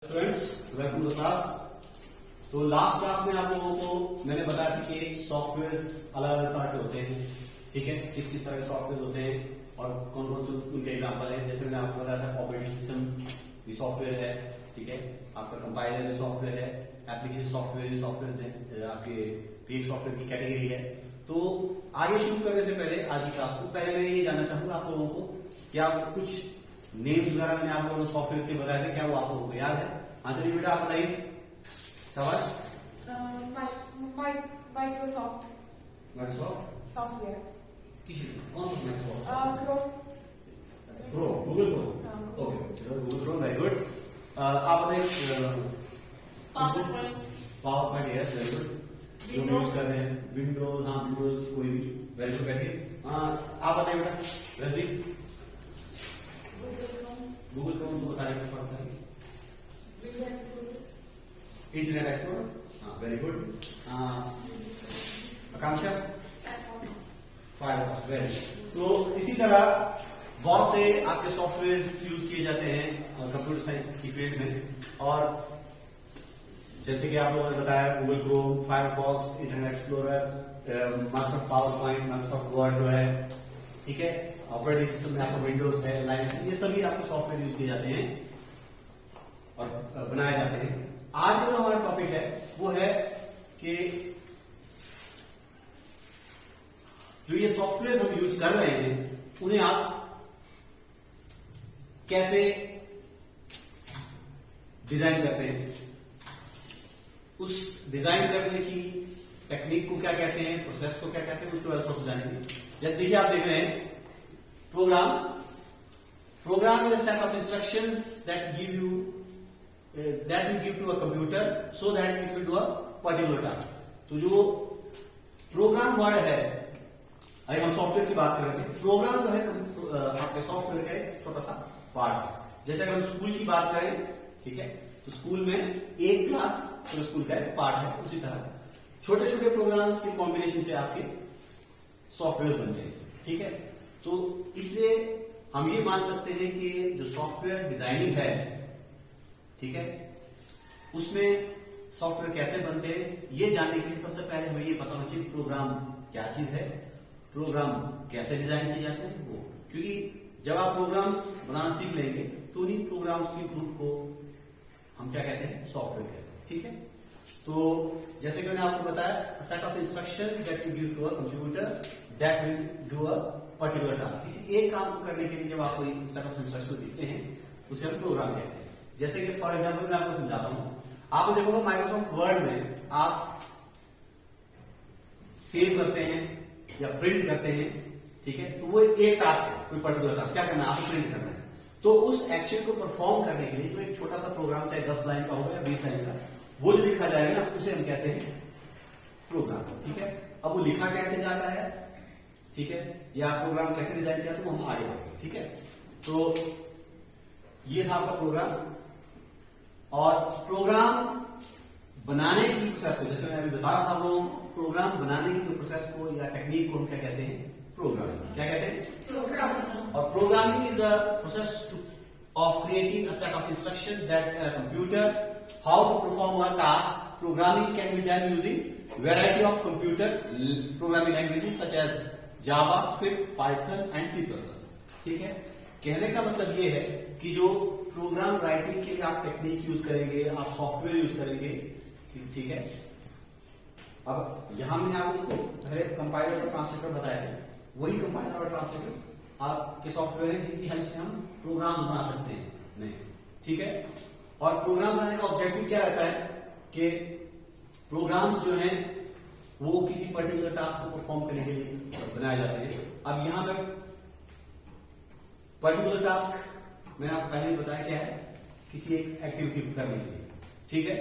Students, welcome to class. तो last class में आप लोगों को मैंने बताया था कि सॉफ्टवेयर अलग अलग तरह के होते हैं। ठीक है, किस किस तरह के सॉफ्टवेयर होते हैं और कौन कौन से उनके एग्जाम्पल है। जैसे मैंने आपको बताया था, ऑपरेटिंग सिस्टम भी सॉफ्टवेयर है। ठीक है, आपका कंपाइलर भी सॉफ्टवेयर है, एप्लीकेशन सॉफ्टवेयर भी सॉफ्टवेयर है, आपके एक सॉफ्टवेयर की कैटेगरी है। तो आगे शुरू करने से पहले आज की क्लास को पहले मैं ये जानना चाहूंगा आप लोगों को कि आप कुछ नेम्स वगैरह मैंने आप लोगों को सॉफ्टवेयर के बताए थे, क्या वो आप लोगों को याद है? हाँ चलिए बेटा, आप बताइए। शाबाश। माइक्रोसॉफ्ट माइक्रोसॉफ्ट सॉफ्टवेयर, किसी कौन सा Microsoft? Pro, Google pro. Okay, चलो गूगल प्रो, वेरी गुड। आप बताइए। Power point, yes, very good. जो यूज कर रहे हैं विंडोज, हाँ विंडोज कोई भी, वेरी गुड। बैठिए। आप बताइए बेटा। रजदीप, गूगल क्रोम तो बताइए, कुछ और बताइए। इंटरनेट एक्सप्लोरर, हाँ वेरी गुड। आकांक्षा, फायरफॉक्स, वेरी गुड। तो इसी तरह बहुत से आपके सॉफ्टवेयर यूज किए जाते हैं कंप्यूटर साइंस की फील्ड में। और जैसे कि आप लोगों ने बताया, Google Chrome, Firefox, internet explorer, Microsoft power point, Microsoft word जो है, ठीक है, ऑपरेटिंग सिस्टम में आपको विंडोज है, लाइनक्स है, ये सभी आपके सॉफ्टवेयर यूज किए जाते हैं और बनाए जाते हैं। आज जो हमारा टॉपिक है वो है कि जो ये सॉफ्टवेयर हम यूज कर रहे हैं उन्हें आप कैसे डिजाइन करते हैं, उस डिजाइन करने की टेक्निक को क्या कहते हैं, प्रोसेस को क्या कहते हैं, उसको प्रोसेस जानेंगे। जैसे देखिए, आप देख रहे हैं program is a set of instructions that you give to a computer so that it will do a particular task. तो जो प्रोग्राम वर्ड है, अगर हम सॉफ्टवेयर की बात कर रहे हैं, प्रोग्राम जो है आपके सॉफ्टवेयर का एक छोटा सा पार्ट है। जैसे अगर हम स्कूल की बात करें, ठीक है, तो स्कूल में एक क्लास तो स्कूल का एक पार्ट है। उसी तरह छोटे छोटे प्रोग्राम्स के कॉम्बिनेशन से आपके सॉफ्टवेयर बनते हैं। ठीक है, तो इसलिए हम ये मान सकते हैं कि जो सॉफ्टवेयर डिजाइनिंग है, ठीक है, उसमें सॉफ्टवेयर कैसे बनते हैं ये जानने के लिए सबसे पहले हमें ये पता होना चाहिए प्रोग्राम क्या चीज है, प्रोग्राम कैसे डिजाइन किए जाते हैं वो। क्योंकि जब आप प्रोग्राम्स बनाना सीख लेंगे तो उन्हीं प्रोग्राम्स के ग्रुप को हम क्या कहते हैं, सॉफ्टवेयर कहते हैं। ठीक है, तो जैसे कि मैंने आपको बताया, set of instructions that you give to a computer that will do a particular task. किसी एक काम को करने के लिए जब आप कोई सेट ऑफ इंस्ट्रक्शन देते हैं उसे हम प्रोग्राम कहते हैं। जैसे कि फॉर एग्जांपल मैं आपको समझाता हूं, आप देखोगे माइक्रोसॉफ्ट वर्ड में आप सेव करते हैं या प्रिंट करते हैं, ठीक है, तो वो एक टास्क है, कोई पर्टिकुलर टास्क क्या करना है, आपको प्रिंट करना है। तो उस एक्शन को परफॉर्म करने के लिए जो एक छोटा सा प्रोग्राम, चाहे 10 लाइन का हो या 20 लाइन का, वो जो लिखा जाएगा उसे हम कहते हैं प्रोग्राम। ठीक है, अब वो लिखा कैसे जाता है, ठीक है, या प्रोग्राम कैसे डिजाइन किया, तो वो हम आगे बढ़ेंगे। ठीक है, तो ये था आपका प्रोग्राम। और प्रोग्राम बनाने की प्रोसेस को, जैसे मैं अभी बता रहा था आप लोगों को, प्रोग्राम बनाने की जो प्रोसेस को या टेक्निक को हम क्या कहते हैं, प्रोग्रामिंग। क्या कहते हैं, प्रोग्रामिंग। और programming is the process of creating a set of instruction that computer how to perform a task. Programming can be done using variety of computer programming languages such as Java, Script, Python and C++. ठीक है, कहने का मतलब ये है कि जो programme writing के लिए आप टेक्निक यूज करेंगे, आप सॉफ्टवेयर यूज करेंगे, ठीक है। अब यहां मैंने आपको पहले कंपाइलर और ट्रांसलेटर बताया है, वही कंपाइलर और ट्रांसलेटर आपके सॉफ्टवेयर है जिनकी हेल्प से हम प्रोग्राम बना सकते हैं। नहीं, ठीक है, और प्रोग्राम बनाने का ऑब्जेक्टिव क्या रहता है कि प्रोग्राम्स जो हैं वो किसी पर्टिकुलर टास्क को परफॉर्म करने के लिए बनाए जाते हैं। अब यहां पर पर्टिकुलर टास्क मैंने आपको पहले ही बताया क्या है, किसी एक एक्टिविटी को करने के लिए। ठीक है,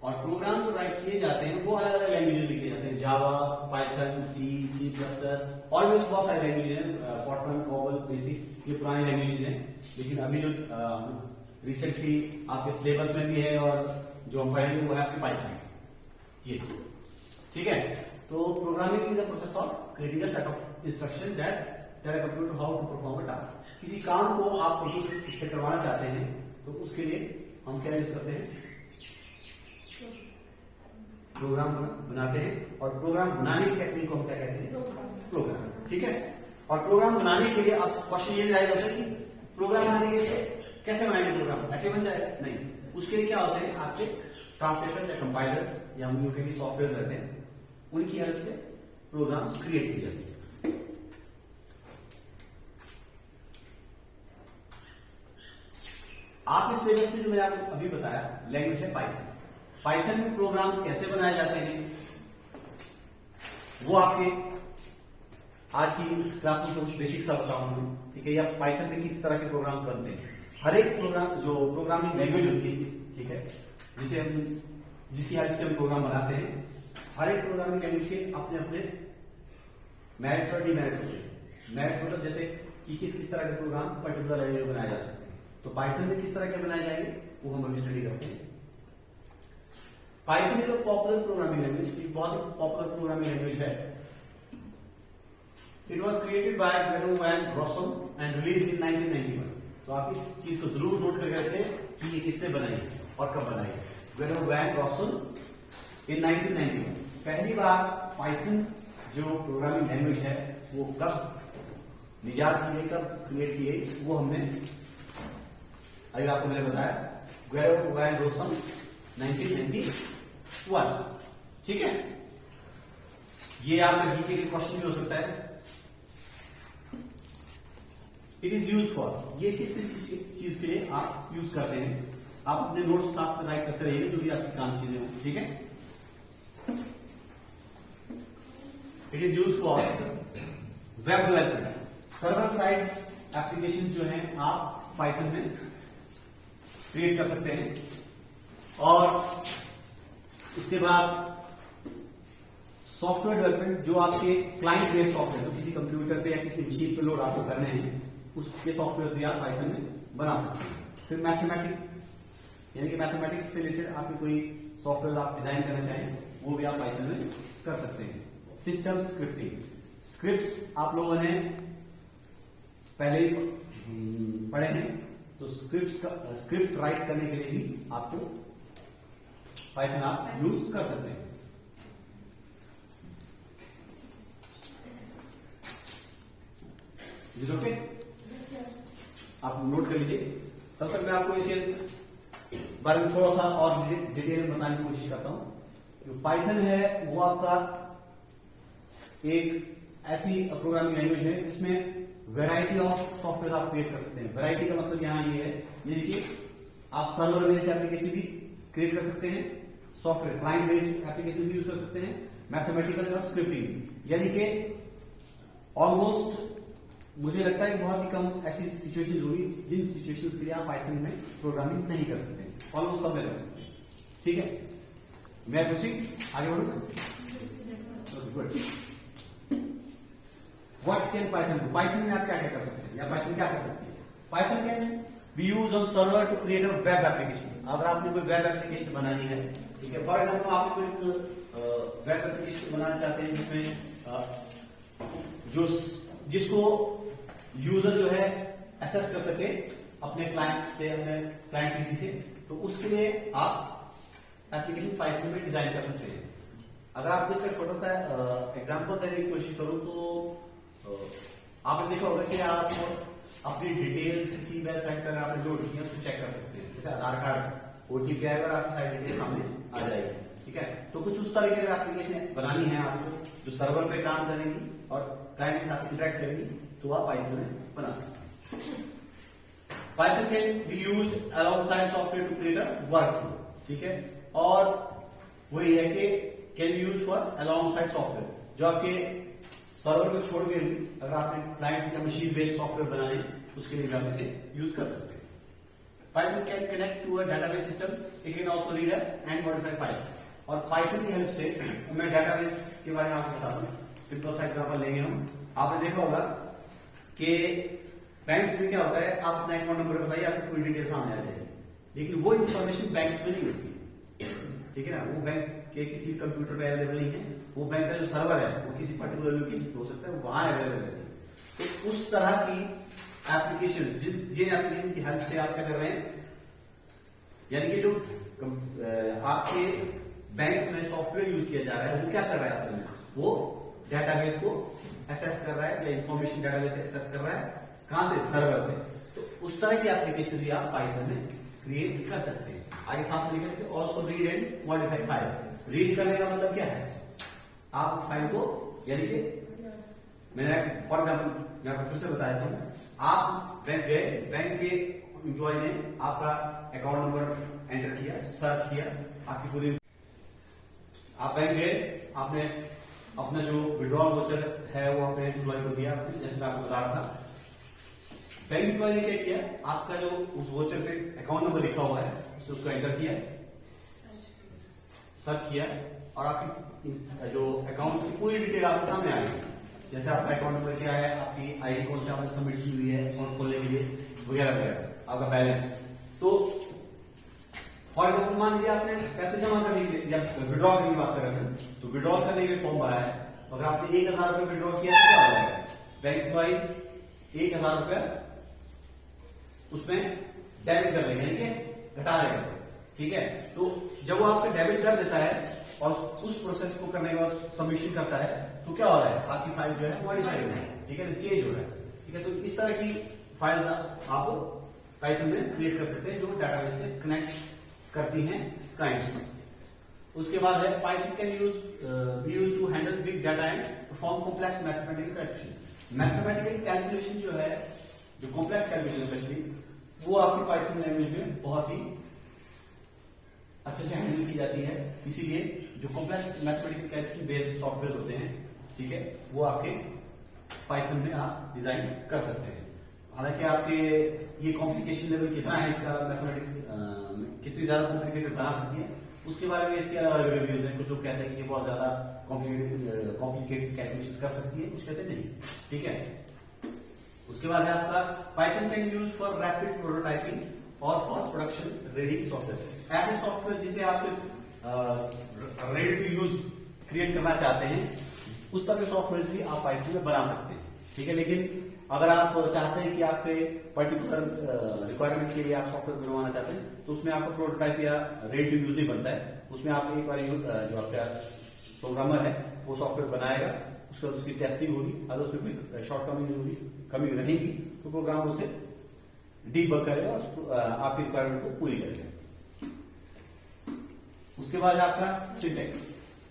और प्रोग्राम जो राइट किए जाते हैं वो अलग अलग लैंग्वेज में लिखे जाते हैं, जावा, पाइथन, C++, और भी बहुत सारे लैंग्वेज हैं, फॉर्ट्रन, कोबल, बेसिक, ये पुरानी लैंग्वेज हैं। लेकिन अभी जो रिसेंटली आपके सिलेबस में भी है और जो हम पढ़ेंगे वो है आपकी पाइथन, ये। ठीक है, तो programming is the process of creating a set of instruction that tell a computer how to perform a task. किसी काम को आप कंप्यूटर से करवाना चाहते हैं तो उसके लिए हम क्या यूज करते हैं, प्रोग्राम बनाते हैं, और प्रोग्राम बनाने की टेक्निक को हम क्या कहते हैं, प्रोग्राम। ठीक है, और प्रोग्राम बनाने के लिए आप क्वेश्चन ये राइज होता है कि प्रोग्राम बनाने के लिए कैसे बनाएंगे, प्रोग्राम ऐसे बन जाएगा नहीं। उसके लिए क्या होते हैं, आपके ट्रांसलेटर या कंपाइलर्स या हम यूं कहेंगे सॉफ्टवेयर रहते हैं, उनकी हेल्प से प्रोग्राम्स क्रिएट किए जाते हैं। आप इस लेवल में जो मैंने आपको अभी बताया लैंग्वेज है पाइथन। पाइथन में प्रोग्राम्स कैसे बनाए जाते हैं वो आपके आज की क्लास में कुछ बेसिक सा बताऊंगा, ठीक है, या पाइथन में किस तरह के प्रोग्राम बनते हैं। हर एक प्रोग्राम जो प्रोग्रामिंग लैंग्वेज होती है, ठीक है, जिसकी हेल्प से हम प्रोग्राम बनाते हैं, हर एक प्रोग्रामिंग लैंग्वेज के अपने अपने मेरिट्स और डिमेरिट्स होते हैं। मेरिट्स मतलब जैसे कि किस किस तरह के प्रोग्राम पर्टिकुलर लैंग्वेज में बनाए जा सकते हैं, तो पाइथन में किस तरह के बनाए जाएंगे वो हम अभी स्टडी करते हैं। Python is a popular programming language, बहुत ही पॉपुलर प्रोग्रामिंग लैंग्वेज है। It was created by Guido van Rossum and release in 1991। तो आप इस चीज को जरूर नोट करके रखते हैं कि ये किसने बनाई है और कब बनाई है। ग्वेडो वैन रॉसम इन 1991। पहली बार पाइथन जो प्रोग्रामिंग लैंग्वेज है वो कब निजात की गई, कब क्रिएट की गई, वो हमने अभी आपको मैंने बताया, ग्वेडो वैन रॉसम 1991। ठीक है, ये आपका जीके के क्वेश्चन भी हो सकता है। इट इज यूज फॉर, ये किस चीज के लिए आप यूज करते हैं, आप अपने नोट्स साथ में राइट करते रहिए जो भी आपकी काम चीजें हो। ठीक है, it is use for web development. Server side application जो है आप पाइथन में क्रिएट कर सकते हैं, और उसके बाद सॉफ्टवेयर डेवलपमेंट, जो आपके क्लाइंट बेस्ड सॉफ्टवेयर जो किसी कंप्यूटर पे या किसी मशीन पे लोड आपको करने हैं, उसके सॉफ्टवेयर भी आप पाइथन में बना सकते हैं। फिर मैथमेटिक्स, यानी कि मैथमेटिक्स से रिलेटेड आपके कोई सॉफ्टवेयर आप डिजाइन करना चाहें वो भी आप पाइथन में कर सकते हैं। सिस्टम स्क्रिप्टिंग, स्क्रिप्ट्स आप लोगों ने पहले ही पढ़े हैं, तो स्क्रिप्ट राइट करने के लिए भी आपको पाइथन आप यूज कर सकते हैं। इज ओके, आप नोट कर लीजिए। तब तक मैं आपको इसके बारे में थोड़ा सा और डिटेल में बताने की कोशिश करता हूं। जो पाइथन है वो आपका एक ऐसी प्रोग्रामिंग लैंग्वेज है जिसमें वैरायटी ऑफ सॉफ्टवेयर आप क्रिएट कर सकते हैं। वैरायटी का मतलब यहां ये है, ये देखिए, आप सर्वर बेस्ड एप्लीकेशन भी क्रिएट कर सकते हैं, सॉफ्टवेयर क्लाइंट बेस्ड एप्लीकेशन भी यूज कर सकते हैं, मैथमेटिकल और स्क्रिप्टिंग, यानी कि ऑलमोस्ट मुझे लगता है बहुत ही कम ऐसी सिचुएशन होगी जिन सिचुएशंस के लिए आप पाइथन में प्रोग्रामिंग नहीं कर सकते, ऑलमोस्ट सब में कर सकते हैं। ठीक है, मैं प्रोसीड आगे बढ़ूंगा। What can Python do, Python में आप क्या क्या कर सकते हैं, या पाइथन क्या कर सकते हैं। Python can be use on server to create a web application. अगर आपने कोई वेब एप्लीकेशन बनानी है, ठीक है, फॉर एग्जाम्पल आप कोई वेब एप्लीकेशन बनाना चाहते हैं जिसमें जिसको यूजर जो है एक्सेस कर सके अपने क्लाइंट से, अपने क्लाइंट पीसी से, तो उसके लिए आप एप्लीकेशन पाइथन में डिजाइन कर सकते हैं। अगर आपको इसका छोटा सा एग्जांपल देने की कोशिश करूं तो आपने देखा होगा कि आप अपनी डिटेल्स किसी वेबसाइट पर आपने लोड किया उसको चेक कर सकते हैं। जैसे आधार कार्ड ओटीपी आएगा और आपकी सारी डिटेल सामने आ जाएगी। ठीक है, तो कुछ उस तरह की अगर एप्लीकेशन बनानी है आपको जो सर्वर पे काम करेंगी और क्लाइंट के साथ इंटरेक्ट करेंगी, तो आप पाइथन में बना सकते हैं। Python can be used alongside software to create a workflow. ठीक है, और वही है कि can be use for alongside software, जो आपके सर्वर को छोड़ के अगर आपने क्लाइंट या मशीन बेस्ड सॉफ्टवेयर बनाने उसके लिए आप इसे यूज कर सकते हैं। Python can connect to a database system, it can also read and modify files. और पाइथन की हेल्प से मैं डेटाबेस के बारे में आपको बताता हूँ। सिंपल सा एग्जांपल लेंगे हम। आपने देखा होगा कि बैंक्स में क्या होता है, आप अपना अकाउंट नंबर बताइए, आपको पूरी डिटेल सामने आ जाएगी, लेकिन वो इंफॉर्मेशन बैंक्स में नहीं होती। ठीक है ना, वो बैंक के किसी कंप्यूटर पे अवेलेबल नहीं है, वो बैंक का जो सर्वर है वो किसी पर्टिकुलर लोकेशन पे हो सकता है, वहां अवेलेबल है। तो उस तरह की एप्लीकेशन, जिन एप्लीकेशन की हेल्प से आप क्या कर रहे हैं, यानी कि जो आपके बैंक में सॉफ्टवेयर यूज किया जा रहा है वो क्या कर रहा है असल में, वो डेटाबेस को एसेस कर रहा है या इंफॉर्मेशन डेटाबेस से एसेस कर रहा है, कहां से, सर्वर से। तो उस तरह की एप्लीकेशन भी आप पाइथन में क्रिएट कर सकते हैं। आगे साथ में लिखेंगे also read and modify file. Read करने का मतलब क्या है, आप फाइल को, यानी कि मैंने फॉर एग्जाम्पल मैं आपको फिर से बता देता हूं, आप बैंक गए, बैंक के एम्प्लॉय ने आपका अकाउंट नंबर एंटर किया, सर्च किया, आपकी पूरी, आप बैंक गए, आपने अपना जो विड्रॉल वोचर है वो अपने एम्प्लॉय को दिया, जैसे मैं आपको बता रहा था। बैंक एम्प्लॉय ने क्या किया, आपका जो उस वोचर पे अकाउंट नंबर लिखा हुआ है उसको एंटर किया, सर्च किया, और आपकी जो अकाउंट की पूरी डिटेल आपके सामने आ गई। जैसे आपका अकाउंट नंबर क्या है, आपकी आईडी कौन सी आपने सबमिट की हुई है अकाउंट खोलने के लिए, वगैरह वगैरह, आपका बैलेंस। तो फॉर एग्जाम्पल मान लीजिए आपने पैसे जमा करने के लिए, जब विड्रॉल करने की बात कर रहे हैं तो विड्रॉल करने के लिए फॉर्म भरा है, अगर आपने 1000 रुपये विड्रॉ किया तो क्या हो जाएगा, बैंक वाई 1000 रुपया उसमें डेबिट कर देंगे, यानी कि घटा देगा, ठीक है। तो जब वो आपको डेबिट कर देता है और उस प्रोसेस को करने के बाद सबमिशन करता है, तो क्या हो रहा है, आपकी फाइल जो है मॉडिफाई हो रहा है, ठीक है, चेंज हो रहा है, ठीक है। तो इस तरह की फाइल आप पाइथन में क्रिएट कर सकते हैं जो डाटाबेस से कनेक्ट करती हैं क्लाइंट्स। उसके बाद है Python can use to handle big data and perform complex mathematical calculation. Mathematical calculation जो है, जो कॉम्प्लेक्स कैलकुलेशन स्पेशली, वो आपकी पाइथन लैंग्वेज में बहुत ही अच्छे से हैंडल की जाती है। इसीलिए जो complex mathematical calculation based software होते हैं, ठीक है, वो आपके पाइथन में आप डिजाइन कर सकते हैं। हालांकि आपके ये कॉम्प्लिकेशन लेवल कितना है इसका, मैथमेटिक्स कितनी ज्यादा कॉम्प्लिकेटेड बना सकती है, उसके बारे में इसके अलग अलग रिव्यूज हैं। कुछ लोग कहते हैं कि ये बहुत ज्यादा कॉम्प्लिकेटेड कैलकुलेशन कर सकती है, कुछ कहते हैं नहीं, ठीक है। उसके बाद है आपका Python can use for rapid prototyping और फॉर प्रोडक्शन रेडी सॉफ्टवेयर। ऐसे सॉफ्टवेयर जिसे आप सिर्फ रेडी टू यूज क्रिएट करना चाहते हैं, उस तरह के सॉफ्टवेयर भी आप पाइथन में बना सकते हैं, ठीक है। लेकिन अगर आप चाहते हैं कि आपके पर्टिकुलर रिक्वायरमेंट के लिए आप सॉफ्टवेयर बनवाना चाहते हैं, तो उसमें आपका प्रोटोटाइप या रेडी टू यूज नहीं बनता है। उसमें आप एक बार जो आपका प्रोग्रामर है वो सॉफ्टवेयर बनाएगा, उसके बाद उसकी टेस्टिंग होगी, अगर उसमें कोई शॉर्टकमिंग होगी, कमी रहेगी, तो प्रोग्रामर उसे डीबग करेगा और आपकी रिक्वायरमेंट को पूरी करेगा। उसके बाद आपका syntax.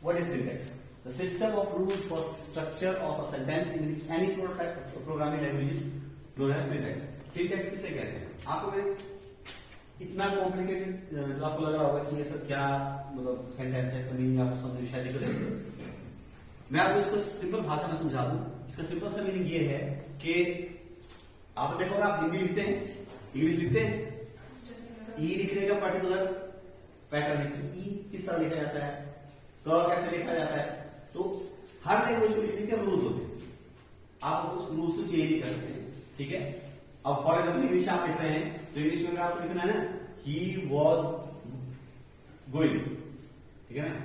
What is syntax? The system of rules for structure of a sentence in which any programming language is known as syntax. Syntax किसे कहते हैं? आपको मैं इतना कॉम्प्लिकेटेड आपको लग रहा होगा कि ये सब क्या मतलब सेंटेंस है, इसका मीनिंग आपको समझने शायद दिक्कत। मैं आपको इसको सिंपल भाषा में समझा दूं। इसका सिंपल सा मीनिंग ये है कि आप देखोगे, आप हिंदी लिखते हैं, इंग्लिश लिखते हैं, ई लिखने का पर्टिकुलर पैटर्न है। ई किस तरह लिखा जाता है, तो कैसे लिखा जाता है, तो हर लैंग्वेज को लिखने के रूल्स होते हैं, आप उस रूल्स को चेंज नहीं कर सकते, ठीक है। अब फॉर एग्जाम्पल इंग्लिश आप लिख रहे हैं, तो इंग्लिश में आपको लिखना है ना, ही वॉज गोइंग, ठीक है ना,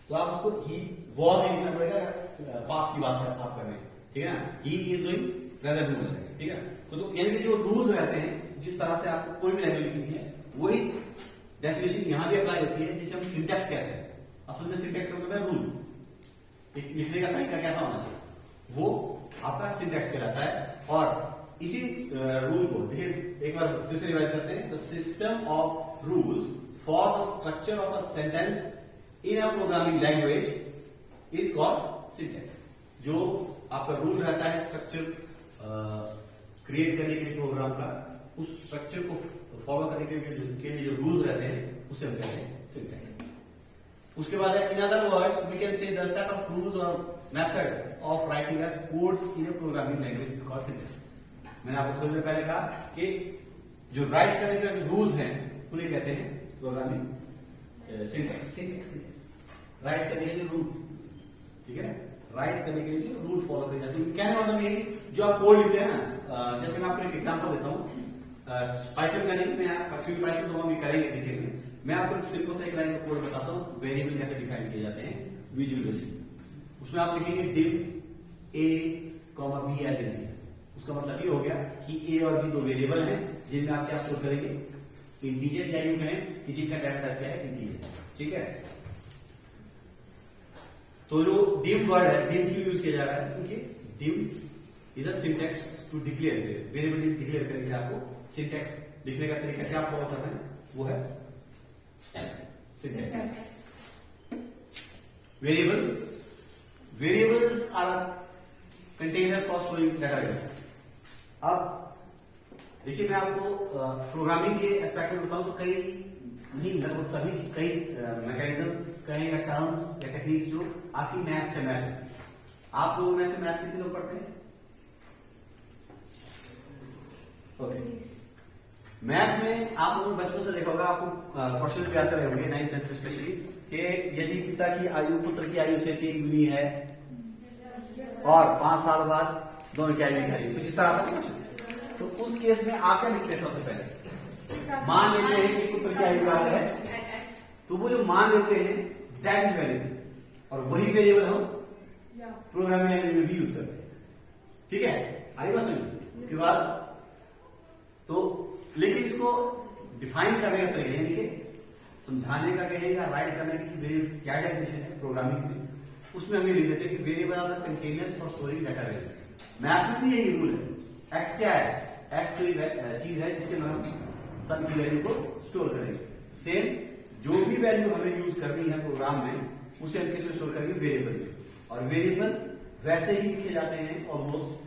तो आप उसको ही वॉज ही लिखना पड़ेगा, पास्ट की बात आप कर रहे हैं, ठीक है ना। ही इज डूइंग प्रेजेंट में हो जाएगा, ठीक है। तो यानी कि जो रूल्स रहते हैं, जिस तरह से आपको कोई भी लैंग्वेज लिखनी है, वही डेफिनेशन यहां भी अप्लाई होती है, जिसे हम सिंटैक्स कहते हैं। असल में सिंटैक्स का मतलब है रूल, लिखने का तरीका कैसा होना चाहिए, वो आपका सिंटैक्स कहलाता है। और इसी रूल को देखिए एक बार फिर से रिवाइज करते हैं। The system of rules for the structure of a sentence in a programming language is called syntax. जो आपका रूल रहता है स्ट्रक्चर क्रिएट करने के लिए प्रोग्राम का, उस स्ट्रक्चर को फॉलो करने के लिए जो रूल्स रहते हैं, उसे हम कहते हैं सिंटैक्स। उसके बाद in other words we can say the set of rules और method of writing a codes in a programming language is called syntax. मैंने आपको थोड़ी देर पहले कहा कि जो राइट करने का जो रूल्स हैं उन्हें कहते हैं प्रोग्रामिंग सिंटैक्स। राइट करने के लिए रूल, ठीक है, राइट करने के लिए जो रूल फॉलो किए जाते हैं। कहने मतलब यही, जो आप कोड लिखते हैं ना, जैसे मैं आपको एक एग्जांपल देता हूँ, पाइथन का नहीं, मैं क्योंकि पाइथन तो हम करेंगे डिटेल में, मैं आपको एक सिंपल सा एक लाइन का कोड बताता हूँ, वेरिएबल कैसे डिफाइन किए जाते हैं विजुअल बेसिक। उसमें आप लिखेंगे डिव ए कॉमा बी एज इंटीजर। उसका मतलब ये हो गया कि ए और बी दो वेरिएबल हैं जिनमें आप क्या स्टोर करेंगे, इंटीजर, या यूं कहें कि जिनका डाटा टाइप क्या है इंटीजर, ठीक है। तो जो डिम वर्ड है, डिम क्यों यूज किया जा रहा है, क्योंकि dim is a syntax to declare, variable declare करके आपको सिंटैक्स लिखने का तरीका क्या फॉलो कर रहे हैं, वो है syntax. Variables are containers for storing data. अब देखिए, मैं आपको प्रोग्रामिंग के एस्पेक्ट में बताऊं तो कई नहीं, लगभग सभी कई मैकेनिज्म कहें या टर्म्स या टेक्निक्स जो आपकी मैथ से मैच है। आप लोगों में से मैथ कितने लोग पढ़ते हैं? ओके, मैथ में आप लोगों ने बचपन से देखा होगा, आपको क्वेश्चन भी आते रहे होंगे 9th 10th स्पेशली, कि यदि पिता की आयु पुत्र की आयु से 3 गुनी है और 5 साल बाद दोनों की आयु है, कुछ इस तरह आता है। तो उस केस में आप क्या लिखते हैं? सबसे पहले मान लेते हैं कि पुत्र की आयु क्या है, तो वो जो मान लेते हैं दैट इज वेरिएबल, और वही वेरिएबल हम प्रोग्रामिंग लैंग्वेज में भी यूज करते हैं, ठीक है। आगे बात सुनिए। उसके बाद तो लेकिन इसको डिफाइन करने का तरीका, यानी कि समझाने का कहें या राइट करने की वेरिएबल क्या डेफिनेशन है प्रोग्रामिंग में, उसमें हम ये लिख देते हैं कि variable are the containers for storing data values. Maths में भी यही रूल है। एक्स क्या है? एक्स तो चीज है जिसके अंदर हम सम की वैल्यू को स्टोर करेंगे। सेम जो भी वैल्यू हमें यूज करनी है प्रोग्राम में, उसे हम किसमें स्टोर करेंगे? वेरिएबल में। और वेरिएबल वैसे ही लिखे जाते हैं ऑलमोस्ट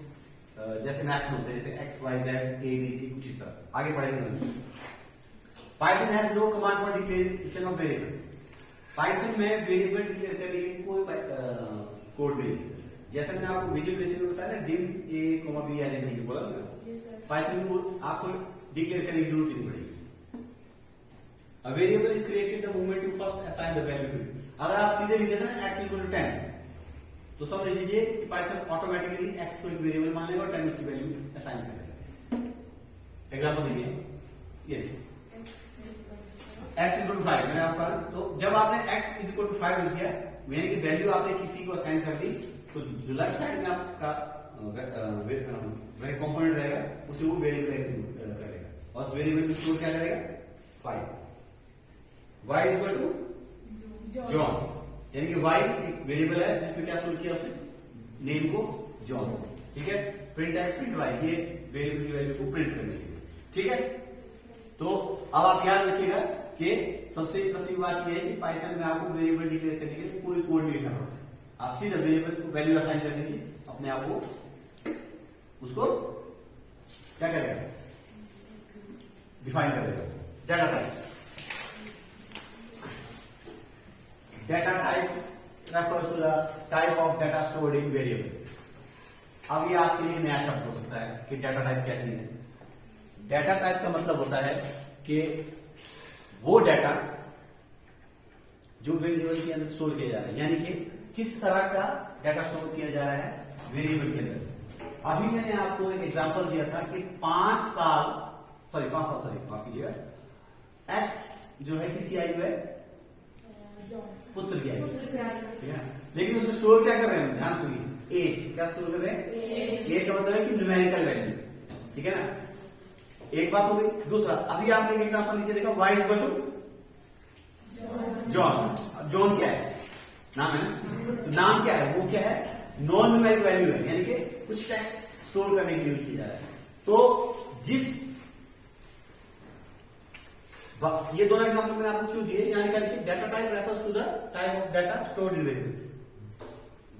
जैसे मैथ्स में होते हैं, जैसे X Y Z A B C, कुछ इस तरह। आगे पढ़ेंगे। Python has no command for declaration of variable. Python में वेरिएबल डिक्लेयर करने के लिए कोई कोड नहीं है। जैसे मैंने आपको विजुअल बेसिक में बताया ना, dim A comma B R N बोला ना, पाइथन में आपको डिक्लेयर करने की जरूरत नहीं पड़ेगी। A variable is created the moment you first assign the value to it. अगर आप सीधे लिख देना x इक्वल टू 10, तो समझ लीजिए कि पाइथन ऑटोमेटिकली x को एक वेरिएबल मान लेगा और 10 उसकी वैल्यू असाइन कर देगा। एग्जांपल देखिए, ये x इक्वल टू 5 मैंने आपको, तो जब आपने x इक्वल टू 5 लिख दिया, यानी कि वैल्यू आपने किसी को असाइन कर दी, तो जो लेफ्ट साइड में आपका वह कंपोनेंट रहेगा, उसे वो वेरिएबल एग्जीक्यूट करेगा और उस वेरिएबल में स्टोर क्या करेगा? 5। y इक्वल टू जॉन, यानी कि y एक वेरिएबल है जिसमें क्या स्टोर किया उसने? नेम को जॉन, ठीक है। प्रिंट एक्स प्रिंट y, ये वेरिएबल की वैल्यू को प्रिंट करने के लिए, ठीक है। तो अब आप याद रखिएगा कि सबसे इंटरेस्टिंग बात यह है कि पाइथन में आपको वेरिएबल डिक्लेयर करने के लिए कोई कोड नहीं लिखना पड़ता। आप सीधे वेरिएबल को वैल्यू असाइन कर दीजिए, अपने आप को उसको क्या करेगा? डिफाइन करेगा। Data type, data types refers to the type of data stored in variable. अब ये आपके लिए नया शब्द हो सकता है कि डाटा टाइप क्या चीज है। डाटा टाइप का मतलब होता है कि वो डाटा जो वेरिएबल के अंदर स्टोर किया जा रहा है, यानी कि किस तरह का डाटा स्टोर किया जा रहा है वेरिएबल के अंदर। अभी मैंने आपको एक एग्जांपल दिया था कि 5 साल माफ कीजिएगा, एक्स जो है किसकी आयु है? पुत्र की आयु, ठीक है। लेकिन उसमें स्टोर क्या कर रहे हैं? ध्यान सुनिए, एज क्या स्टोर कर रहे हैं? एज का मतलब है कि न्यूमेरिकल वैल्यू, ठीक है ना। एक बात हो गई। दूसरा, अभी आपने एक एग्जांपल नीचे देखा, y equal to John. John क्या है? नाम है ना। तो नाम क्या है? वो क्या है? नॉन न्यूमेरिक वैल्यू है, यानी कि कुछ टेक्स्ट स्टोर करने के लिए यूज किया जा रहा है। तो जिस ये दोनों एग्जांपल मैंने आपको क्यों दिए? यानी कि data type refers to the type of data stored in variable.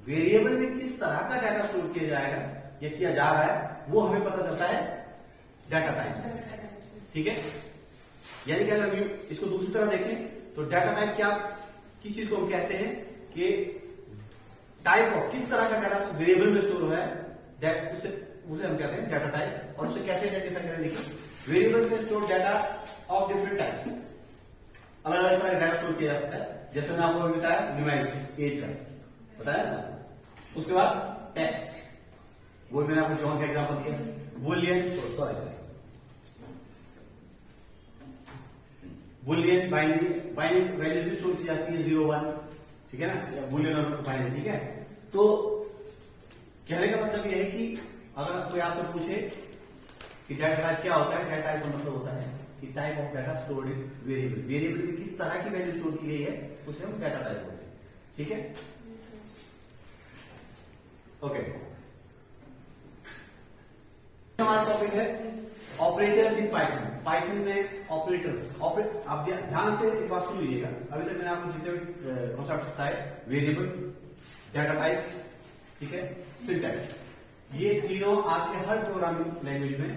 Variable में किस तरह का डाटा स्टोर किया जाएगा या किया जा रहा है, वो हमें पता चलता है डाटा टाइप्स, ठीक है। यानी कि अगर इसको दूसरी तरह देखें तो डाटा टाइप क्या, किस चीज को हम कहते हैं कि टाइप ऑफ किस तरह का डाटा वेरिएबल में स्टोर हो रहा है, उसे हम कहते हैं डाटा टाइप। और उसे कैसे आइडेंटिफाई करें? देखिए, वेरिएबल में store data of different types, अलग अलग तरह का डाटा स्टोर किया जा सकता है। जैसे मैंने आपको बताया न्यूमेरिक एज का बताया ना। उसके बाद टेक्स्ट, वो मैंने आपको जॉन का एग्जांपल दिया। बुलियन, बुलियन बाइनरी वैल्यूज भी स्टोर की जाती है, 0 1, ठीक है ना, या बुलियन और बाइनरी, ठीक है। तो कहने का मतलब यह है कि अगर कोई आपसे पूछे कि डाटा टाइप क्या होता है, डाटा टाइप का मतलब होता है कि type of data stored in variable, variable में किस तरह की वैल्यू स्टोर की गई है उसे हम डाटा टाइप बोलते हैं। ठीक है, ओके। हमारा टॉपिक है ऑपरेटर्स इन पाइथन। पाइथन में ऑपरेटर्स, आप ध्यान से एक बात सुन लीजिएगा। अभी तक मैंने आपको जितने भी कॉन्सेप्ट बताए, वेरिएबल, डाटा टाइप, ठीक है, सिंटैक्स, ये तीनों आपके हर प्रोग्रामिंग लैंग्वेज में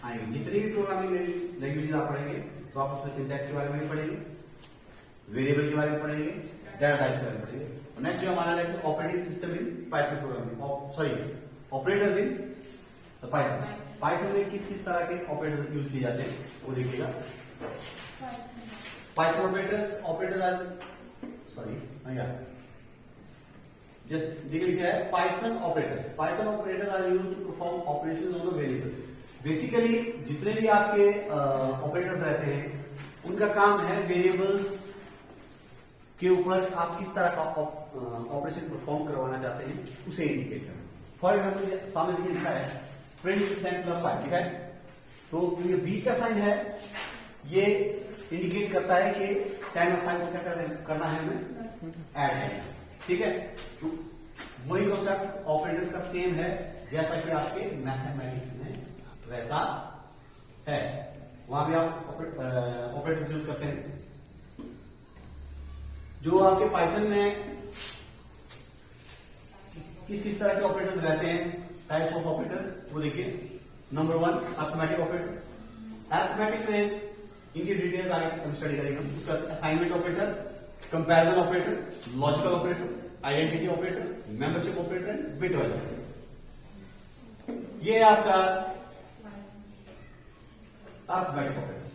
आएंगे। जितनी भी प्रोग्रामिंग लैंग्वेज आप पढ़ेंगे तो आप उसमें सिंटैक्स के बारे में भी पढ़ेंगे, वेरिएबल के बारे में पढ़ेंगे, डाटा टाइप के बारे में पढ़ेंगे। नेक्स्ट जो हमारा lecture operating system in Python programming, sorry operators in Python. Python में किस किस तरह के ऑपरेटर यूज किए जाते हैं वो देखिएगा। Python operators are sorry just देखिए क्या है, Python operators are used to perform operations on a variable. Basically जितने भी आपके ऑपरेटर्स रहते हैं उनका काम है वेरिएबल्स के ऊपर आप किस तरह का ऑपरेशन परफॉर्म करवाना चाहते हैं उसे इंडिकेट करना। फॉर एग्जाम्पल सामने देखिए लिखा है प्रिंट 10 + 5, ठीक है, तो ये बीच का साइन है, ये इंडिकेट करता है कि 10 और 5 को क्या करना है हमें ऐड करना है। ठीक है, तो वही कॉन्सेप्ट ऑपरेटर्स का सेम है जैसा कि आपके मैथमेटिक्स में रहता है, वहां भी आप ऑपरेटर्स यूज करते हैं। जो आपके पाइथन में किस किस तरह के ऑपरेटर्स रहते हैं, टाइप्स ऑफ ऑपरेटर्स, वो देखिए। Number 1 arithmetic operator. अरिथमेटिक में इनकी डिटेल्स आगे हम स्टडी करेंगे। उसका assignment operator, comparison operator, logical operator, identity operator, membership operator, bitwise operator. ये आपका arithmetic operators.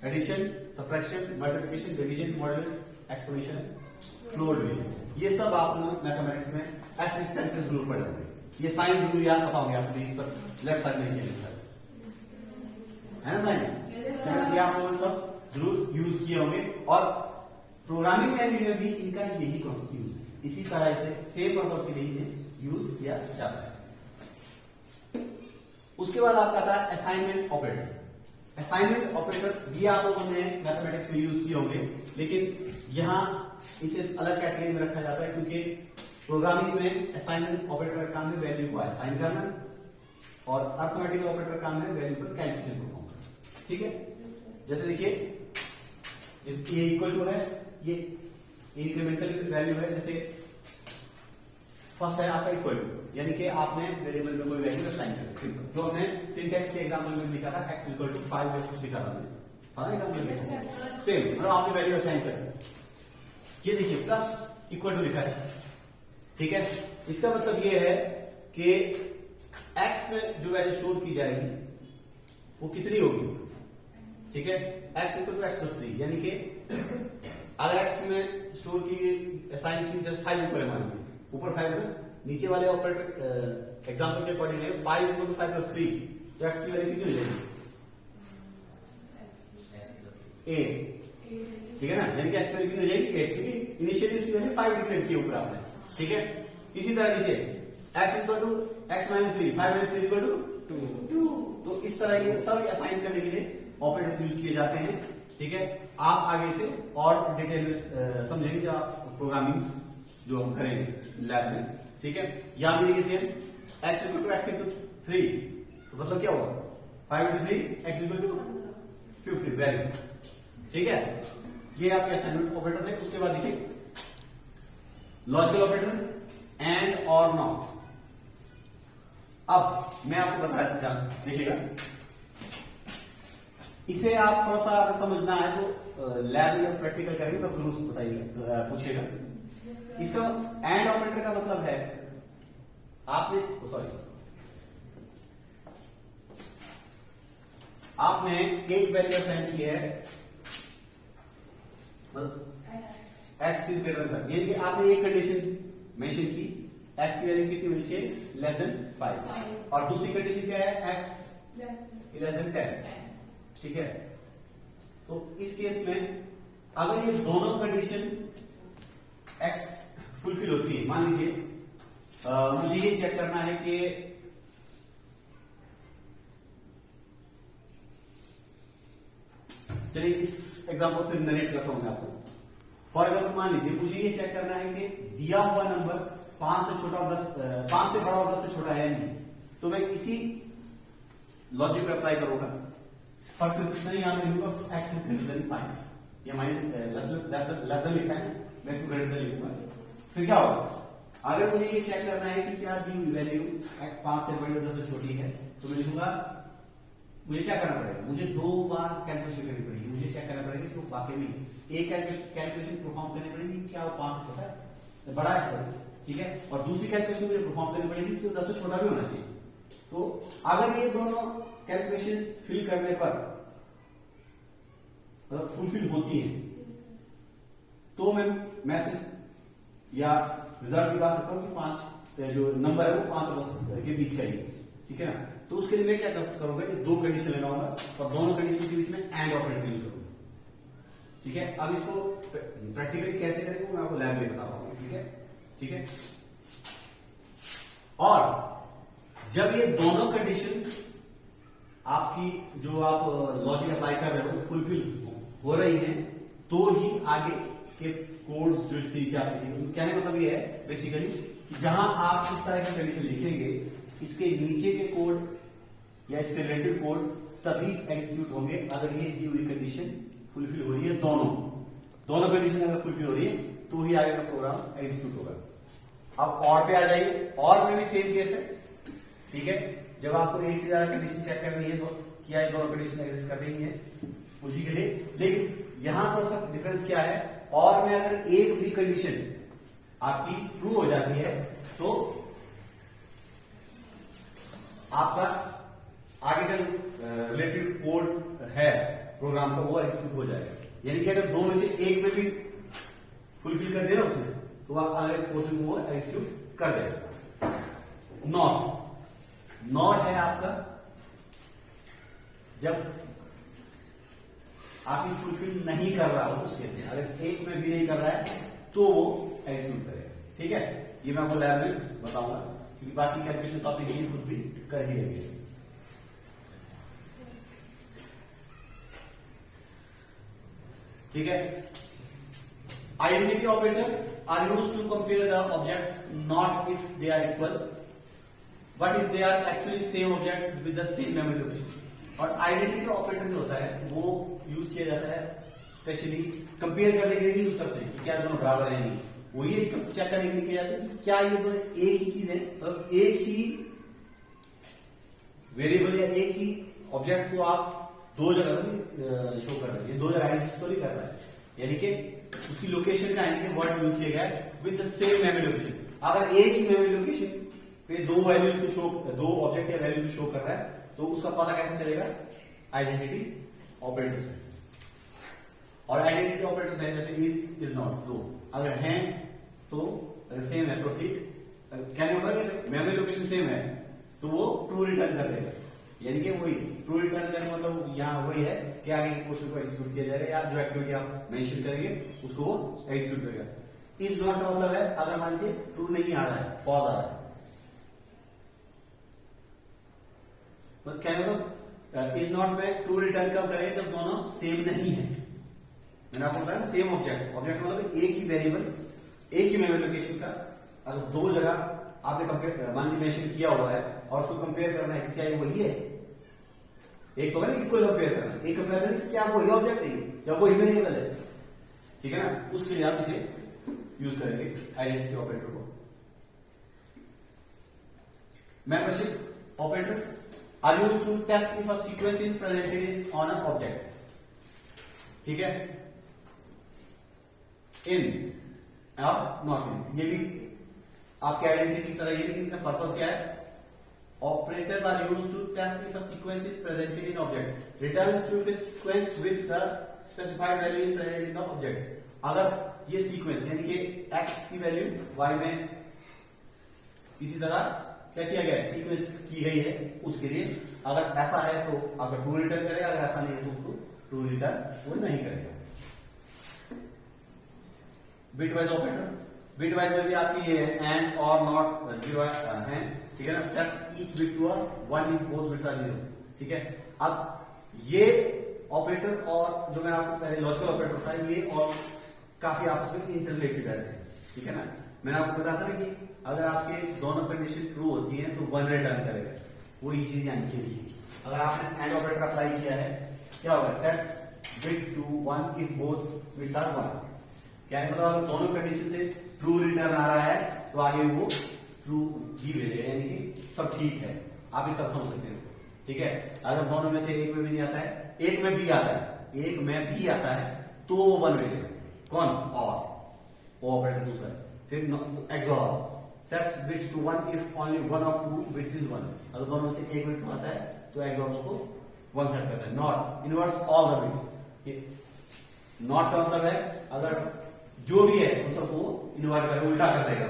Addition, subtraction, multiplication, division, modulus, exponential, float division, ये सब आप मैथमेटिक्स में एटलीस्ट 10 से जरूर पढ़े होंगे। ये साइन जरूर याद पता होंगे आपको, इस पर लेफ्ट साइड में लिखा है ना साइन, ये आप लोग सब जरूर यूज किए होंगे। और प्रोग्रामिंग लैंग्वेज में भी इनका यही कॉन्सेप्ट यूज है, इसी तरह से सेम पर्पज के लिए इन्हें यूज किया जाता है। उसके बाद आपका आता है असाइनमेंट ऑपरेटर। असाइनमेंट ऑपरेटर भी आप लोगों ने मैथमेटिक्स में यूज किए होंगे, लेकिन यहां इसे अलग कैटेगरी में रखा जाता है क्योंकि प्रोग्रामिंग में असाइनमेंट ऑपरेटर का काम है वैल्यू को असाइन करना और अरिथमेटिक ऑपरेटर का काम है वैल्यू पर कैलकुलेशन परफॉर्म करना। ठीक है, जैसे देखिए ये इक्वल टू है, ये इंक्रीमेंटल वैल्यू है, जैसे फर्स्ट है आपका इक्वल टू, यानी कि आपने वेरिएबल में कोई वैल्यू असाइन कर सिंपल, जो हमने सिंटैक्स के एग्जांपल में लिखा था x = 5 में कुछ लिखा था हमने, था ना एग्जांपल में सेम, मतलब आपने वैल्यू असाइन कर, ये देखिए प्लस इक्वल टू लिखा है। ठीक है, इसका मतलब ये है कि x में जो वैल्यू स्टोर की जाएगी वो कितनी होगी। ठीक है, x = x + 3, यानी कि अगर x में स्टोर की असाइन की जब 5 ऊपर है, मान लीजिए ऊपर 5 है, नीचे वाले ऑपरेटर एग्जांपल के अकॉर्डिंग है 5 = 5 + 3, तो x की वैल्यू कितनी हो जाएगी 8। ठीक है ना, यानी कि x की वैल्यू कितनी हो जाएगी 8, क्योंकि इनिशियली उसकी वैल्यू 5 डिफाइन की ऊपर आपने। ठीक है, इसी तरह नीचे x = x - 3, 5 - 3 = 2। तो इस तरह ये सब असाइन करने के लिए ऑपरेटर्स यूज किए जाते हैं। ठीक है, आप आगे से और डिटेल में समझेंगे जब आप प्रोग्रामिंग जो हम करेंगे लैब में। ठीक है, यहां भी देखिए x = 3, तो मतलब क्या होगा 5 × 3, x = 50 वैल्यू। ठीक है, ये आपके असाइनमेंट ऑपरेटर थे। उसके बाद देखिए लॉजिकल ऑपरेटर, एंड और नॉट। अब मैं आपको बताया, देखिएगा इसे आप थोड़ा सा अगर समझना है तो लैब में प्रैक्टिकल करेंगे तो जरूर बताइएगा, पूछिएगा। इसका एंड ऑपरेटर का मतलब है आपने एक वैल्यू असाइन की है, x इज ग्रेटर देन, यानी कि आपने एक कंडीशन मेंशन की, x की वैल्यू कितनी होनी चाहिए <5, और दूसरी कंडीशन क्या है x <10। ठीक है, तो इस केस में अगर ये दोनों कंडीशन x फुलफिल होती है, मान लीजिए मुझे ये चेक करना है कि चलिए इस एग्जांपल से नरेट करता हूं मैं आपको। फॉर एग्जाम्पल मान लीजिए मुझे ये चेक करना है कि दिया हुआ नंबर 5 से छोटा 10, 5 से बड़ा और 10 से छोटा है नहीं, तो मैं इसी लॉजिक को अप्लाई करूंगा। फर्स्ट सिचुएशन यहां पे लिखूंगा x इज ग्रेटर देन 5, ये माइनस लेस देन लिखा है, मैं इसको ग्रेटर देन लिखूंगा। फिर क्या होगा, अगर मुझे ये चेक करना है कि क्या दी हुई वैल्यू 5 से बड़ी और 10 से छोटी है, तो मैं लिखूंगा मुझे क्या करना पड़ेगा, मुझे 2 बार कैलकुलेशन करनी पड़ेगी। मुझे चेक करना पड़ेगा कि वो वाकई में एक कैलकुलेशन परफॉर्म करनी पड़ेगी क्या वो 5 से छोटा है बड़ा है, ठीक है, और दूसरी कैलकुलेशन मुझे परफॉर्म करनी पड़ेगी कि वो 10 से छोटा भी होना चाहिए। तो अगर ये दोनों कैलकुलेशन फिल करने पर मतलब फुलफिल होती है, तो मैं मैसेज या रिजल्ट निकाल सकता हूं कि 5 जो नंबर है वो 5 और 10 के बीच का ही, ठीक है ना। तो उसके लिए मैं क्या करूंगा कि 2 कंडीशन लगाऊंगा और दोनों कंडीशन के बीच में एंड ऑपरेटर यूज करूंगा, ठीक है। अब इसको प्रैक्टिकली कैसे करेंगे मैं आपको लैब में बता पाऊंगा, ठीक है, ठीक है। और जब ये दोनों कंडीशन आपकी जो आप लॉजिक अप्लाई कर रहे हो फुलफिल हो रही है, तो ही आगे के कोड्स जो इसके नीचे आप लिखेंगे। कहने मतलब ये है बेसिकली कि जहां आप इस तरह की कंडीशन लिखेंगे, इसके नीचे के कोड या इससे रिलेटेड कोड तभी एग्जीक्यूट होंगे अगर ये दी हुई कंडीशन फुलफिल हो रही है। दोनों कंडीशन अगर फुलफिल हो रही है तो ही आगे का प्रोग्राम एग्जीक्यूट होगा। अब और पे आ जाइए, और में भी सेम केस है, ठीक है। जब आपको एक से ज्यादा कंडीशन चेक करनी है तो क्या ये दोनों कंडीशन एग्जिस्ट कर रही है उसी के लिए, लेकिन यहां थोड़ा सा डिफरेंस क्या है, और में अगर एक भी कंडीशन आपकी ट्रू हो जाती है तो आपका आगे का जो रिलेटेड कोड है प्रोग्राम का वो एग्जीक्यूट हो जाएगा। यानी कि अगर 2 में से एक में भी फुलफिल कर देना उसने, तो आप आगे पोर्शन को वो एग्जीक्यूट कर देगा। नॉट है आपका जब आपकी फुलफिल नहीं कर रहा हो उसके लिए, अगर एक में भी नहीं कर रहा है तो वो एग्जीक्यूट करेगा, ठीक है। ये मैं आपको लैब में बताऊंगा क्योंकि बाकी कैलकुलेशन तो आप इजीली खुद भी कर ही लेंगे, ठीक है। Identity operator are used to compare the object not if they are equal but if they are actually same object with the same memory location. और आइडेंटिटी ऑपरेटर जो होता है वो यूज किया जाता है स्पेशली कंपेयर करने के लिए यूज करते हैं कि क्या दोनों बराबर हैं नहीं, वो ये चेक करने के लिए किया जाता है कि क्या ये दोनों एक ही चीज है, मतलब एक ही वेरिएबल या एक ही ऑब्जेक्ट को आप 2 जगह शो कर रहे हैं, ये 2 जगह एग्जिस्ट तो नहीं कर रहा है, यानी कि उसकी लोकेशन का वर्ड यूज किया गया है with the same memory location. अगर एक ही मेमोरी लोकेशन पे 2 वैल्यूज को शो, 2 ऑब्जेक्ट या वैल्यू को शो कर रहा है, तो उसका पता कैसे चलेगा, आइडेंटिटी ऑपरेटर से। और आइडेंटिटी ऑपरेटर है जैसे इज नॉट, 2 अगर हैं तो अगर सेम है तो ठीक, कहने का मेमोरी लोकेशन सेम है तो वो ट्रू रिटर्न कर देगा, यानी कि वही ट्रू रिटर्न करने मतलब यहाँ वही है कि आगे के क्वेश्चन को एग्जीक्यूट किया जाएगा या जो एक्टिविटी आप मेंशन करेंगे उसको वो एग्जीक्यूट करेगा। इज नॉट का मतलब है अगर मान लीजिए ट्रू नहीं आ रहा है, फॉल्स आ रहा है, क्या मतलब इज नॉट में ट्रू रिटर्न कब करेगा जब दोनों सेम नहीं है। मैंने आपको बताया सेम ऑब्जेक्ट मतलब एक ही वेरिएबल एक ही मेमोरी लोकेशन का अगर 2 जगह आपने कंपेयर मान लीजिए मेंशन किया हुआ है और उसको कंपेयर करना है कि क्या ये वही है, एक तो है ना इक्वल कंपेयर करना, एक कंपेयर करना कि क्या वही ऑब्जेक्ट है या वही वेरिएबल है, ठीक है ना, उसके लिए आप इसे यूज करेंगे आइडेंटिटी ऑपरेटर को। Membership operator are used to test if a sequence is presented on an object, ठीक है, in और not in, ये भी आपके आइडेंटिटी की तरह, ये इनका पर्पस क्या है, operators are used to test if a sequence is presented in object, returns true if sequence with the specified value is presented in the object. अगर ये सीक्वेंस यानी कि x की वैल्यू y में इसी तरह क्या किया गया है, सीक्वेंस की गई है, उसके लिए अगर ऐसा है तो अगर ट्रू रिटर्न करेगा, अगर ऐसा नहीं है तो उसको ट्रू रिटर्न वो नहीं करेगा। बिटवाइज ऑपरेटर, बिटवाइज में भी आपकी ये एंड और नॉट है, ठीक है ना, sets each bit to 1 if both bits are 0, ठीक है। अब ये ऑपरेटर और जो मैंने आपको पहले लॉजिकल ऑपरेटर बताया, ये और काफी आपस में इंटररिलेटेड रहते हैं, ठीक है ना। मैंने आपको बताया था ना कि अगर आपके दोनों कंडीशन ट्रू होती हैं तो वन रिटर्न करेगा, वही चीज यहाँ नीचे लिखी। अगर आपने एंड ऑपरेटर अप्लाई किया है, क्या होगा, sets bit to 1 if both bits are 1। क्या है, मतलब अगर दोनों कंडीशन से ट्रू रिटर्न आ रहा है तो आगे वो ट्रू ही मिलेगा, यानी कि सब ठीक है। आप इस तरह समझ सकते हैं, ठीक है। अगर दोनों में से एक में भी नहीं आता है, एक में भी आता है, एक में भी आता है, तो वो 1 मिलेगा। कौन, और वो ऑपरेटर दूसरा है। फिर XOR sets bits to 1 if only 1 of 2 bits is 1। अगर दोनों में से एक बिट आता है तो एक्सॉर उसको 1 सेट करता है। Not inverse all the bits. Not का मतलब है अगर जो भी है उन सबको इन्वर्ट करेगा, उल्टा कर देगा।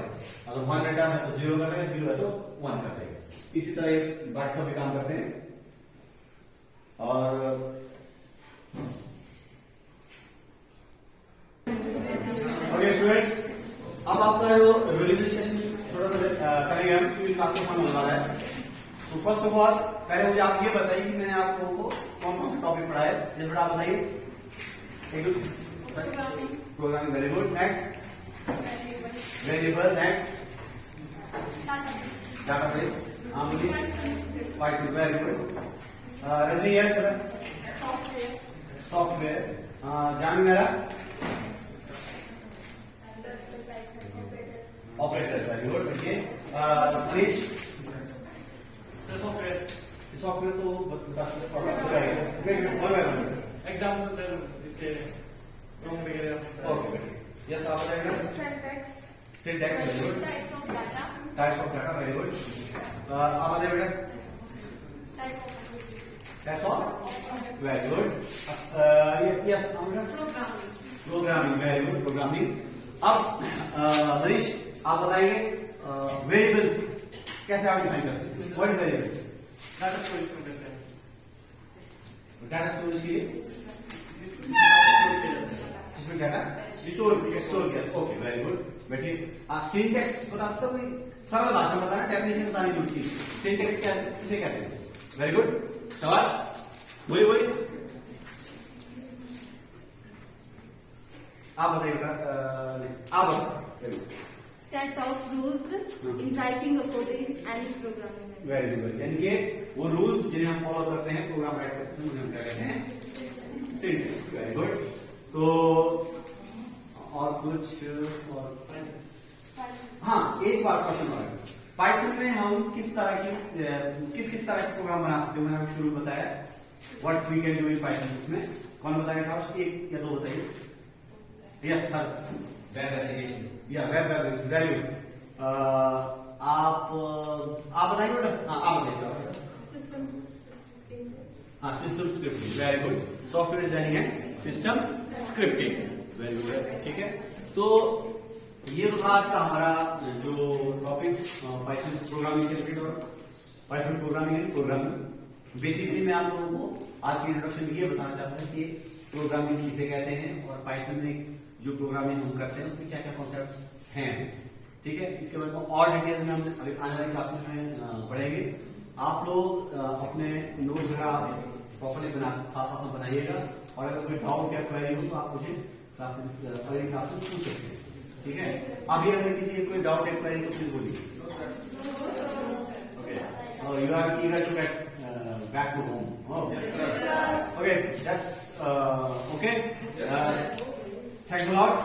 अगर 1 रिटर्न है तो 0 कर देगा, 0 है तो 1 कर देगा। इसी तरह बाकी सब भी काम करते हैं। और ओके स्टूडेंट्स, अब आपका जो रिविजन सेशन थोड़ा सा करेंगे हम, क्योंकि क्लास में होने वाला है। तो फर्स्ट ऑफ ऑल पहले मुझे आप ये बताइए कि मैंने आप लोगों को कौन कौन से टॉपिक पढ़ाए, जैसे आप बताइए। Programming, very good. Next variable, next database, हाँ बोलिए, पाइथन, वेरी गुड। रजनी है सर, सॉफ्टवेयर, जान मेरा ऑपरेटर, वेरी गुड। देखिए मनीष सॉफ्टवेयर, सॉफ्टवेयर तो बता सकते हैं, एग्जाम्पल सर इसके रोम वगैरह। ओके, यस आप बताइएगा। Syntax, very good. Types of data, very good. आप बताइए बेटा। Types of, very good. Yes programming, very good, programming. अब मनीष आप बताएंगे वेरिएबल कैसे आप डिफाइन करते हैं, what is variable? Data storage में करते हैं। डाटा स्टोरेज के लिए जिसमें डाटा स्टोर किया, ओके वेरी गुड। बैठिए, सिंटैक्स बता सकते हो, कोई सरल भाषा में बताना, डेफिनेशन बताने की जरूरत है। सिंटैक्स क्या किसे कहते हैं? वेरी गुड, शाबाश, बोलिए बोलिए। आप बताइए बेटा, आप बताइए। Set of rules in writing a code and programming. Very good, यानी कि वो रूल्स जिन्हें हम फॉलो करते हैं, प्रोग्राम राइट करते हैं, उन्हें हम क्या कहते हैं? Syntax, very good. तो और कुछ और, हाँ एक बात क्वेश्चन और है, पाइथन में हम किस तरह किस तरह के प्रोग्राम बना सकते हैं? मैंने आपको शुरू में बताया what we can do in Python. उसमें कौन बताएगा? एक या दो बताइए। यस सर, वेब एप्लीकेशन, या वेब एप्लीकेशन, वेरी गुड। आप बताइए बेटा। हाँ आप बताइए। हाँ system scripting, very good. Software designing है सिस्टम स्क्रिप्टिंग, वेरी गुड, ठीक है। तो ये तो था आज का हमारा जो टॉपिक, पाइथन प्रोग्रामिंग के रिलेटेड और पाइथन प्रोग्रामिंग। बेसिकली मैं आप लोगों को आज की इंट्रोडक्शन में ये बताना चाहता था कि प्रोग्रामिंग किसे कहते हैं और पाइथन में जो प्रोग्रामिंग हम करते हैं उसमें क्या क्या कॉन्सेप्ट्स हैं, ठीक है। इसके बारे में और डिटेल में हम अभी आने वाली क्लासेस में पढ़ेंगे। आप लोग अपने नोट वगैरह प्रॉपर्ली साथ साथ में बनाइएगा, और अगर कोई डाउट या क्वेरी हो तो आप मुझे अगली क्लास में पूछ सकते हैं, ठीक है। अभी अगर किसी कोई डाउट या क्वेरी तो प्लीज बोलिए। Okay, you are eager to get back to home. Okay, that's okay, thanks a lot.